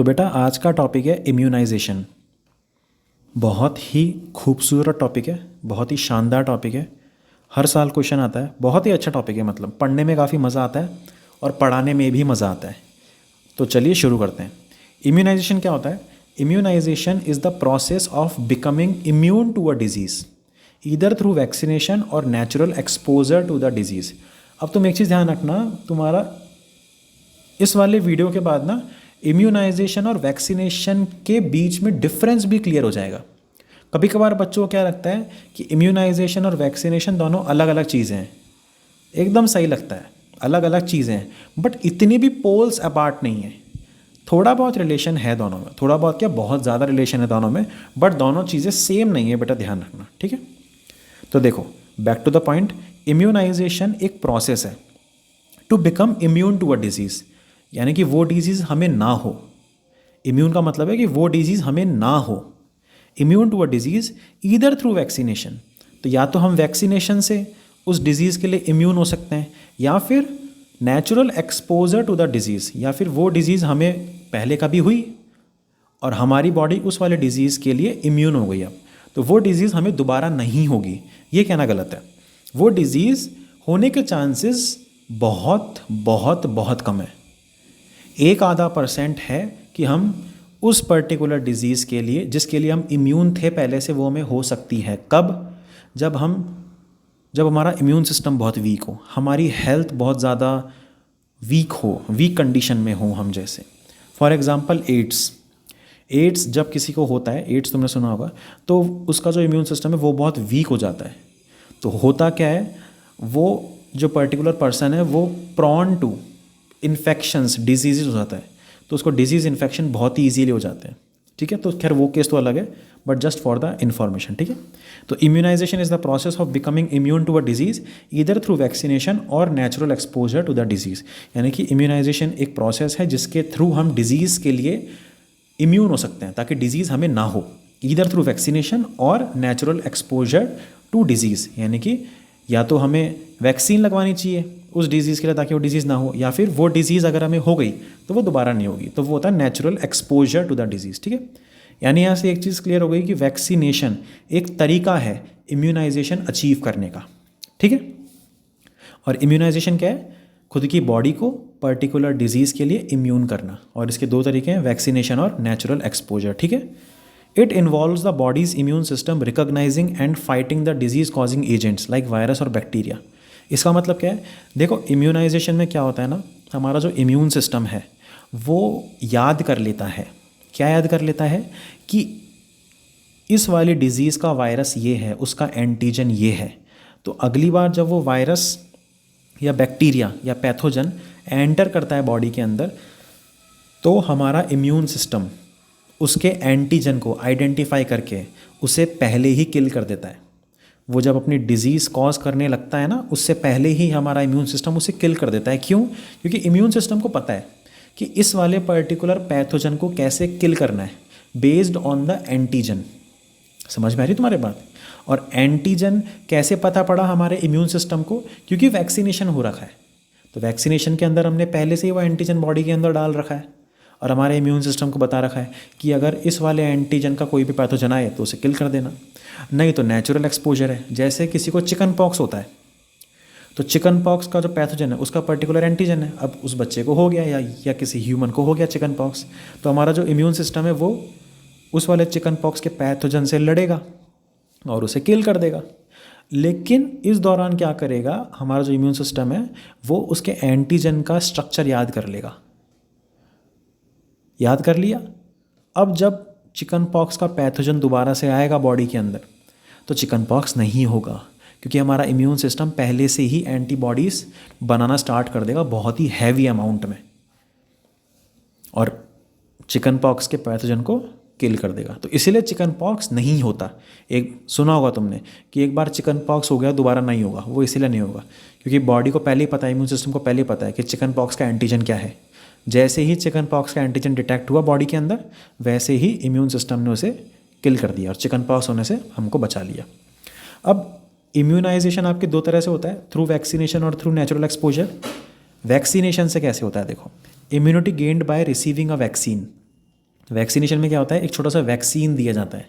तो बेटा आज का टॉपिक है इम्यूनाइजेशन। बहुत ही खूबसूरत टॉपिक है, बहुत ही शानदार टॉपिक है। हर साल क्वेश्चन आता है, बहुत ही अच्छा टॉपिक है। मतलब पढ़ने में काफ़ी मज़ा आता है और पढ़ाने में भी मज़ा आता है। तो चलिए शुरू करते हैं। इम्यूनाइजेशन क्या होता है? Immunisation is the process of becoming immune to a disease either through vaccination और natural exposure to the disease. अब तुम एक चीज़ ध्यान रखना, तुम्हारा इस वाले वीडियो के बाद ना इम्यूनाइजेशन और वैक्सीनेशन के बीच में डिफरेंस भी क्लियर हो जाएगा। कभी कभार बच्चों को क्या लगता है कि इम्यूनाइजेशन और वैक्सीनेशन दोनों अलग अलग चीज़ें हैं। एकदम सही लगता है, अलग अलग चीज़ें हैं, बट इतनी भी पोल्स अपार्ट नहीं है। थोड़ा बहुत रिलेशन है दोनों में, थोड़ा बहुत क्या, बहुत ज़्यादा रिलेशन है दोनों में, बट दोनों चीज़ें सेम नहीं है। बेटा ध्यान रखना, ठीक है। तो देखो, back to the point. Immunisation एक प्रोसेस है to become immune to a disease, यानी कि वो डिजीज़ हमें ना हो। इम्यून का मतलब है कि वो डिजीज़ हमें ना हो। Immune to a disease either through vaccination, तो या तो हम वैक्सीनेशन से उस डिज़ीज़ के लिए इम्यून हो सकते हैं, या फिर natural exposure to the disease, या फिर वो डिज़ीज़ हमें पहले कभी हुई और हमारी बॉडी उस वाले डिज़ीज़ के लिए इम्यून हो गई। अब तो वो डिज़ीज़ हमें दोबारा नहीं होगी, ये कहना गलत है। वो डिज़ीज़ होने के चांसेस बहुत बहुत बहुत कम है। 1-आधा% है कि हम उस पर्टिकुलर डिज़ीज़ के लिए, जिसके लिए हम इम्यून थे पहले से, वो हमें हो सकती है। कब? जब हमारा इम्यून सिस्टम बहुत वीक हो, हमारी हेल्थ बहुत ज़्यादा वीक हो, वीक कंडीशन में हो हम। जैसे फॉर एग्ज़ाम्पल एड्स जब किसी को होता है, एड्स तुमने सुना होगा, तो उसका जो इम्यून सिस्टम है वो बहुत वीक हो जाता है। तो होता क्या है, वो जो पर्टिकुलर पर्सन है वो प्रॉन टू इन्फेक्शंस, डिजीज़ हो जाता है। तो उसको डिजीज़ इन्फेक्शन बहुत ही ईजीली हो जाते हैं, ठीक है। तो खैर वो केस तो अलग है, but just for the information, ठीक है। तो immunisation is the process of becoming immune to a disease either through vaccination और natural exposure to the disease, यानी कि इम्यूनाइजेशन एक प्रोसेस है जिसके थ्रू हम डिजीज़ के लिए इम्यून हो सकते हैं, ताकि डिजीज़ हमें ना हो। ईदर थ्रू वैक्सीनेशन और नेचुरल एक्सपोजर टू डिजीज़, यानी कि या तो हमें वैक्सीन लगवानी चाहिए उस डिज़ीज़ के लिए ताकि वो डिज़ीज़ ना हो, या फिर वो डिज़ीज़ अगर हमें हो गई तो वो दोबारा नहीं होगी। तो वो होता है natural exposure to the disease, ठीक है। यानी यहाँ से एक चीज़ क्लियर हो गई कि वैक्सीनेशन एक तरीका है इम्यूनाइजेशन अचीव करने का, ठीक है। और इम्यूनाइजेशन क्या है? खुद की बॉडी को पर्टिकुलर डिजीज़ के लिए इम्यून करना। और इसके दो तरीके हैं, वैक्सीनेशन और नेचुरल एक्सपोजर, ठीक है। It involves the bodies immune system recognising and fighting the disease causing agents like virus और बैक्टीरिया। इसका मतलब क्या है? देखो, इम्यूनाइजेशन में क्या होता है ना, हमारा जो इम्यून सिस्टम है वो याद कर लेता है। क्या याद कर लेता है? कि इस वाली डिज़ीज़ का वायरस ये है, उसका एंटीजन ये है। तो अगली बार जब वो वायरस या बैक्टीरिया या पैथोजन एंटर करता है बॉडी के अंदर, तो हमारा इम्यून सिस्टम उसके एंटीजन को आइडेंटिफाई करके उसे पहले ही किल कर देता है। वो जब अपनी डिजीज़ कॉज करने लगता है ना, उससे पहले ही हमारा इम्यून सिस्टम उसे किल कर देता है। क्यों? क्योंकि इम्यून सिस्टम को पता है कि इस वाले पर्टिकुलर पैथोजन को कैसे किल करना है, बेस्ड ऑन द एंटीजन। समझ में आ रही तुम्हारे बात? और एंटीजन कैसे पता पड़ा हमारे इम्यून सिस्टम को? क्योंकि वैक्सीनेशन हो रखा है। तो वैक्सीनेशन के अंदर हमने पहले से ही वो एंटीजन बॉडी के अंदर डाल रखा है, और हमारे इम्यून सिस्टम को बता रखा है कि अगर इस वाले एंटीजन का कोई भी पैथोजन आए तो उसे किल कर देना। नहीं तो नेचुरल एक्सपोजर है। जैसे किसी को चिकन पॉक्स होता है, तो चिकन पॉक्स का जो पैथोजन है उसका पर्टिकुलर एंटीजन है। अब उस बच्चे को हो गया या किसी ह्यूमन को हो गया चिकन पॉक्स, तो हमारा जो इम्यून सिस्टम है वो उस वाले चिकन पॉक्स के पैथोजन से लड़ेगा और उसे किल कर देगा। लेकिन इस दौरान क्या करेगा, हमारा जो इम्यून सिस्टम है वो उसके एंटीजन का स्ट्रक्चर याद कर लेगा। याद कर लिया। अब जब चिकन पॉक्स का पैथोजन दोबारा से आएगा बॉडी के अंदर, तो चिकन पॉक्स नहीं होगा, क्योंकि हमारा इम्यून सिस्टम पहले से ही एंटीबॉडीज़ बनाना स्टार्ट कर देगा बहुत ही हैवी अमाउंट में, और चिकन पॉक्स के पैथोजन को किल कर देगा। तो इसीलिए चिकन पॉक्स नहीं होता। एक सुना होगा तुमने कि एक बार चिकन पॉक्स हो गया दोबारा नहीं होगा। वो इसीलिए नहीं होगा क्योंकि बॉडी को पहले ही पता है, इम्यून सिस्टम को पहले ही पता है कि चिकन पॉक्स का एंटीजन क्या है। जैसे ही चिकन पॉक्स का एंटीजन डिटेक्ट हुआ बॉडी के अंदर, वैसे ही इम्यून सिस्टम ने उसे किल कर दिया और चिकन पॉक्स होने से हमको बचा लिया। अब इम्यूनाइजेशन आपके दो तरह से होता है, थ्रू वैक्सीनेशन और थ्रू नेचुरल एक्सपोजर। वैक्सीनेशन से कैसे होता है? देखो, immunity gained by receiving a vaccine, vaccination में क्या होता है, एक छोटा सा वैक्सीन दिया जाता है।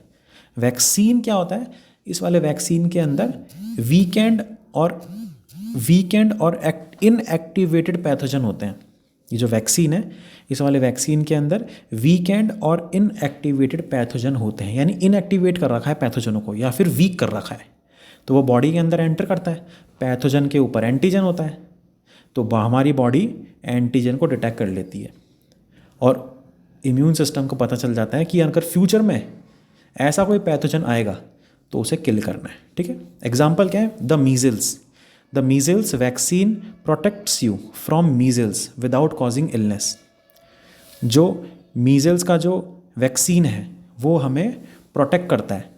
वैक्सीन क्या होता है, इस वाले वैक्सीन के अंदर वीकेंड और इनएक्टिवेटेड पैथोजन होते हैं। ये जो वैक्सीन है, इस वाले वैक्सीन के अंदर वीकेंड और इनएक्टिवेटेड पैथोजन होते हैं, यानी इनएक्टिवेट कर रखा है पैथोजनों को या फिर वीक कर रखा है, तो वो बॉडी के अंदर एंटर करता है। पैथोजन के ऊपर एंटीजन होता है, तो हमारी बॉडी एंटीजन को डिटेक्ट कर लेती है और इम्यून सिस्टम को पता चल जाता है कि अगर फ्यूचर में ऐसा कोई पैथोजन आएगा तो उसे किल करना है। ठीक है, एग्जाम्पल क्या है, the measles vaccine protects you from measles without causing illness. जो मीजल्स का जो वैक्सीन है वो हमें प्रोटेक्ट करता है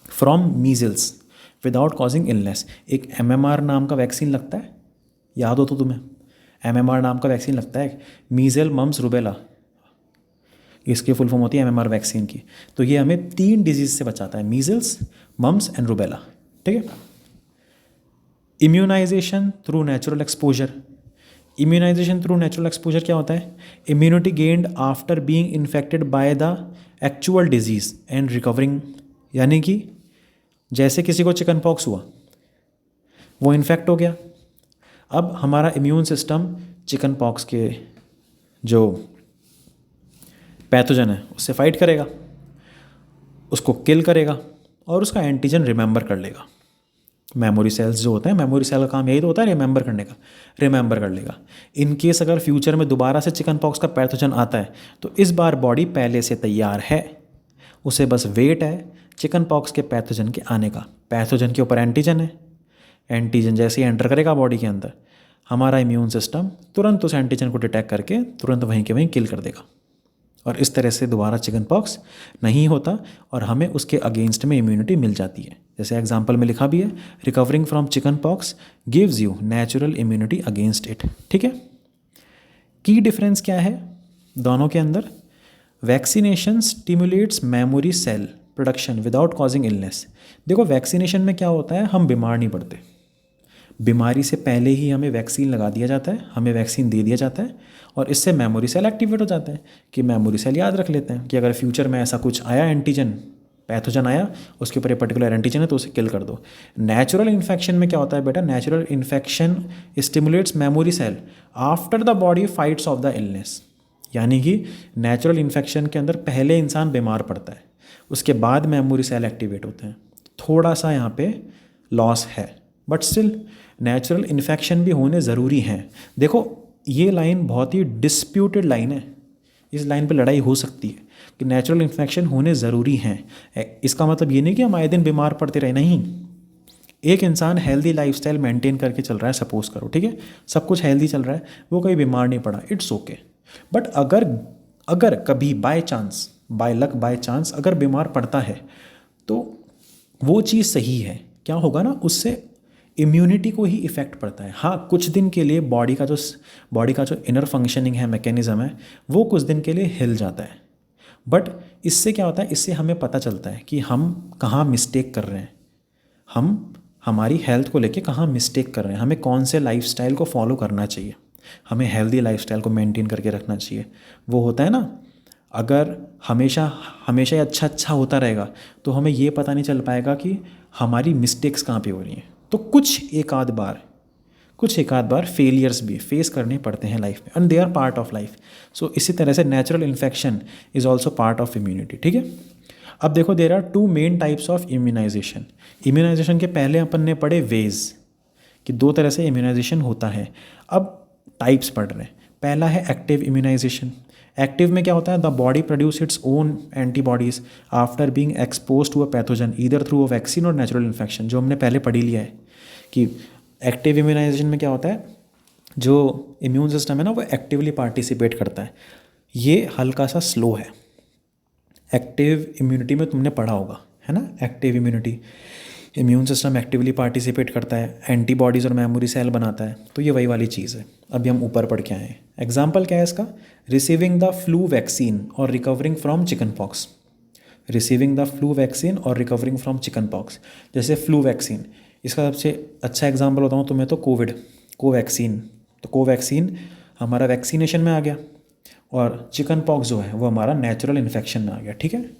from measles without causing illness. एक MMR नाम का वैक्सीन लगता है, याद हो तो तुम्हें, MMR नाम का वैक्सीन लगता है, मीजल मम्स रूबेला, इसकी फुल फॉर्म होती है MMR वैक्सीन की। तो ये हमें 3 डिजीज से बचाता है, मीजल्स, मम्स एंड रूबेला। ठीक है, immunisation through natural exposure. Immunisation through natural exposure क्या होता है, immunity gained after being infected by the actual disease and recovering. यानी कि जैसे किसी को चिकन पॉक्स हुआ, वो इन्फेक्ट हो गया, अब हमारा इम्यून सिस्टम चिकन पॉक्स के जो पैथोजन है उससे फाइट करेगा, उसको किल करेगा और उसका एंटीजन रिमेंबर कर लेगा। मेमोरी सेल्स जो होते हैं, मेमोरी सेल का काम यही तो होता है रिमेंबर करने का, रिमेंबर कर लेगा। इन केस अगर फ्यूचर में दोबारा से चिकन पॉक्स का पैथोजन आता है तो इस बार बॉडी पहले से तैयार है, उसे बस वेट है चिकन पॉक्स के पैथोजन के आने का। पैथोजन के ऊपर एंटीजन है, एंटीजन जैसे ही एंटर करेगा बॉडी के अंदर, हमारा इम्यून सिस्टम तुरंत उस एंटीजन को डिटेक्ट करके तुरंत वहीं के वहीं किल कर देगा और इस तरह से दोबारा चिकन पॉक्स नहीं होता और हमें उसके अगेंस्ट में इम्यूनिटी मिल जाती है। जैसे एग्जाम्पल में लिखा भी है, recovering from chicken pox gives you natural immunity against it. ठीक है, की डिफरेंस क्या है दोनों के अंदर, vaccination stimulates memory cell production without causing illness. देखो वैक्सीनेशन में क्या होता है, हम बीमार नहीं पड़ते, बीमारी से पहले ही हमें वैक्सीन लगा दिया जाता है, हमें वैक्सीन दे दिया जाता है और इससे मेमोरी सेल एक्टिवेट हो जाते हैं कि मेमोरी सेल याद रख लेते हैं कि अगर फ्यूचर में ऐसा कुछ आया, एंटीजन पैथोजन आया, उसके ऊपर एक पर्टिकुलर एंटीजन है तो उसे किल कर दो। नेचुरल इन्फेक्शन में क्या होता है बेटा, natural infection stimulates memory cell after the body fights off the illness. यानी कि नेचुरल इन्फेक्शन के अंदर पहले इंसान बीमार पड़ता है, उसके बाद मेमोरी सेल एक्टिवेट होते हैं। थोड़ा सा यहाँ पे लॉस है बट स्टिल नेचुरल इन्फेक्शन भी होने ज़रूरी हैं। देखो ये लाइन बहुत ही डिस्प्यूटेड लाइन है, इस लाइन पे लड़ाई हो सकती है कि नेचुरल इन्फेक्शन होने ज़रूरी हैं। इसका मतलब ये नहीं कि हम आए दिन बीमार पड़ते रहे, नहीं। एक इंसान हेल्दी लाइफस्टाइल मेंटेन करके चल रहा है, सपोज करो, ठीक है, सब कुछ हेल्दी चल रहा है, वो कहीं बीमार नहीं पड़ा, इट्स ओके। बट अगर कभी by chance, by luck, by chance अगर बीमार पड़ता है तो वो चीज़ सही है, क्या होगा ना, उससे इम्यूनिटी को ही इफ़ेक्ट पड़ता है। हाँ, कुछ दिन के लिए बॉडी का जो इनर फंक्शनिंग है, मैकेनिज़्म है, वो कुछ दिन के लिए हिल जाता है। बट इससे क्या होता है, इससे हमें पता चलता है कि हम कहाँ मिस्टेक कर रहे हैं, हम हमारी हेल्थ को लेके कहाँ मिस्टेक कर रहे हैं, हमें कौन से लाइफस्टाइल को फॉलो करना चाहिए, हमें हेल्दी लाइफस्टाइल को मेंटेन करके रखना चाहिए। वो होता है ना, अगर हमेशा ही अच्छा होता रहेगा तो हमें ये पता नहीं चल पाएगा कि हमारी मिस्टेक्स कहाँ पे हो रही हैं। तो कुछ एक आध बार फेलियर्स भी फेस करने पड़ते हैं लाइफ में, and they are part of life. So इसी तरह से natural infection is also part of immunity. ठीक है, अब देखो there are 2 main types of immunisation. Immunisation के पहले अपन ने पढ़े वेज कि 2 तरह से इम्यूनाइजेशन होता है, अब टाइप्स पढ़ रहे हैं। पहला है एक्टिव इम्यूनाइजेशन। एक्टिव में क्या होता है, the body produce its own antibodies after being expose to a pathogen either through a vaccine और नेचुरल इन्फेक्शन, जो हमने पहले पढ़ी लिया है कि एक्टिव इम्यूनाइजेशन में क्या होता है, जो इम्यून सिस्टम है ना वो एक्टिवली पार्टिसिपेट करता है। ये हल्का सा स्लो है। एक्टिव इम्यूनिटी में तुमने पढ़ा होगा, है ना, active immunity, immune system actively participate करता है, एंटीबॉडीज़ और मेमोरी सेल बनाता है, तो ये वही वाली चीज़ है। अभी हम ऊपर पढ़ के आए हैं। एग्जाम्पल क्या है इसका, रिसीविंग द फ्लू वैक्सीन और recovering from chicken pox. Receiving the flu vaccine और रिकवरिंग फ्रॉम चिकन पॉक्स, जैसे फ्लू वैक्सीन, इसका सबसे अच्छा एग्जाम्पल बताऊँ तुम्हें तो कोवैक्सीन। तो कोवैक्सीन हमारा वैक्सीनेशन में आ गया, और चिकन पॉक्स जो है वो हमारा नेचुरल इन्फेक्शन में आ गया, ठीक है।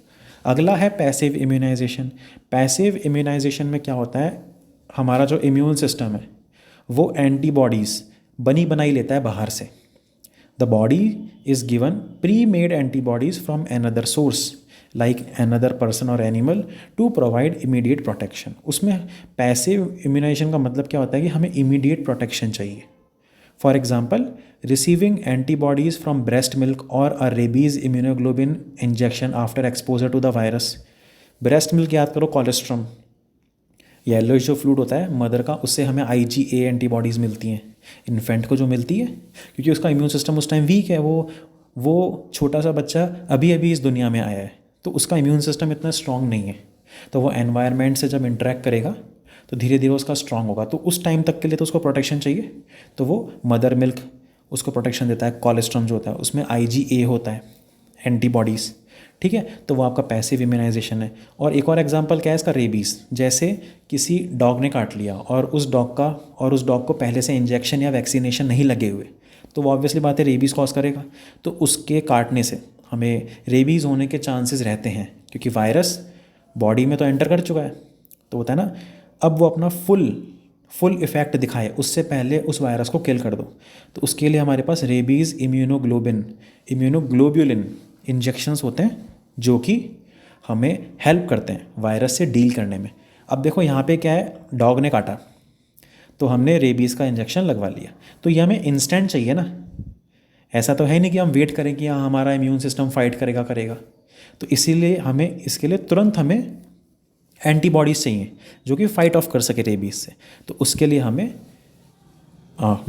अगला है पैसिव इम्यूनाइजेशन। पैसिव इम्यूनाइजेशन में क्या होता है, हमारा जो इम्यून सिस्टम है वो एंटीबॉडीज़ बनी बनाई लेता है बाहर से। The body is given pre made antibodies from another source like another person और animal to provide immediate protection. उसमें पैसिव इम्यूनाइजेशन का मतलब क्या होता है कि हमें इमीडिएट प्रोटेक्शन चाहिए। For example, receiving antibodies from breast milk और a rabies immunoglobin injection after exposure to the virus. Breast milk याद करो, कोलेस्ट्रॉम, येलोइश जो फ्लूइड होता है मदर का, उससे हमें IgA एंटीबॉडीज़ मिलती हैं। इन्फेंट को जो मिलती है क्योंकि उसका इम्यून सिस्टम उस टाइम वीक है, वो छोटा सा बच्चा अभी अभी इस दुनिया में आया है, तो उसका इम्यून सिस्टम इतना स्ट्रॉन्ग नहीं है। तो वो एनवायरनमेंट से जब इंटरेक्ट करेगा तो धीरे धीरे उसका स्ट्रॉन्ग होगा, तो उस टाइम तक के लिए तो उसको प्रोटेक्शन चाहिए। तो वो मदर मिल्क उसको प्रोटेक्शन देता है। कोलेस्ट्रॉम जो होता है उसमें IgA होता है एंटीबॉडीज़, ठीक है। तो वो आपका पैसिव इम्यूनाइजेशन है। और एक और एग्जांपल क्या है इसका, रेबीज़। जैसे किसी डॉग ने काट लिया और उस डॉग को पहले से इंजेक्शन या वैक्सीनेशन नहीं लगे हुए, तो वो ऑब्वियसली बात है रेबीज़ कॉज करेगा। तो उसके काटने से हमें रेबीज़ होने के चांसेस रहते हैं, क्योंकि वायरस बॉडी में तो एंटर कर चुका है, तो होता है ना, अब वो अपना फुल इफ़ेक्ट दिखाए उससे पहले उस वायरस को किल कर दो। तो उसके लिए हमारे पास रेबीज़ इम्यूनोग्लोब्यूलिन इंजेक्शंस होते हैं जो कि हमें हेल्प करते हैं वायरस से डील करने में। अब देखो यहाँ पे क्या है, डॉग ने काटा तो हमने रेबीज़ का इंजेक्शन लगवा लिया, तो ये हमें इंस्टेंट चाहिए ना, ऐसा तो है नहीं कि हम वेट करें कि हाँ हमारा इम्यून सिस्टम फाइट करेगा। तो इसीलिए हमें इसके लिए तुरंत हमें एंटीबॉडीज़ चाहिए जो कि फ़ाइट ऑफ कर सके रेबीज़ से। तो उसके लिए हमें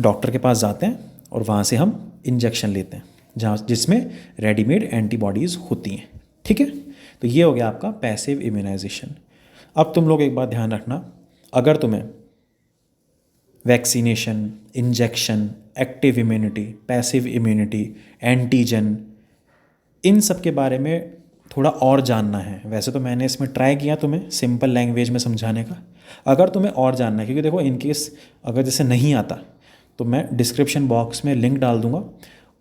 डॉक्टर के पास जाते हैं और वहाँ से हम इंजेक्शन लेते हैं जिसमें रेडीमेड एंटीबॉडीज़ होती हैं, ठीक है। तो ये हो गया आपका पैसिव इम्यूनाइजेशन। अब तुम लोग एक बात ध्यान रखना, अगर तुम्हें vaccination, injection, active immunity, passive immunity, antigen, इन सब के बारे में थोड़ा और जानना है, वैसे तो मैंने इसमें ट्राई किया तुम्हें सिंपल लैंग्वेज में समझाने का, अगर तुम्हें और जानना है, क्योंकि देखो इनकेस अगर जैसे नहीं आता तो मैं डिस्क्रिप्शन बॉक्स में लिंक डाल दूंगा,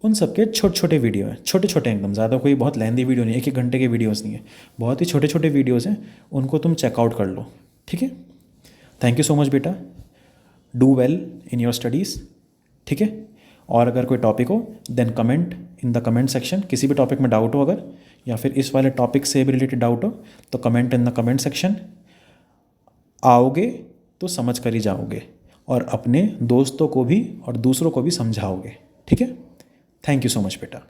उन सब के छोटे छोटे वीडियो हैं, छोटे छोटे एकदम, ज़्यादा कोई बहुत लेंदी वीडियो नहीं है, 1-1 घंटे के वीडियोज़ नहीं है, बहुत ही छोटे छोटे वीडियोज़ हैं, उनको तुम चेकआउट कर लो, ठीक है। थैंक यू सो मच बेटा, do well in your studies, ठीक है। और अगर कोई टॉपिक हो then comment in the comment section, किसी भी टॉपिक में डाउट हो अगर, या फिर इस वाले टॉपिक से भी रिलेटेड डाउट हो तो comment in the comment section. आओगे तो समझ कर ही जाओगे और अपने दोस्तों को भी और दूसरों को भी समझाओगे, ठीक है। थैंक यू सो मच बेटा।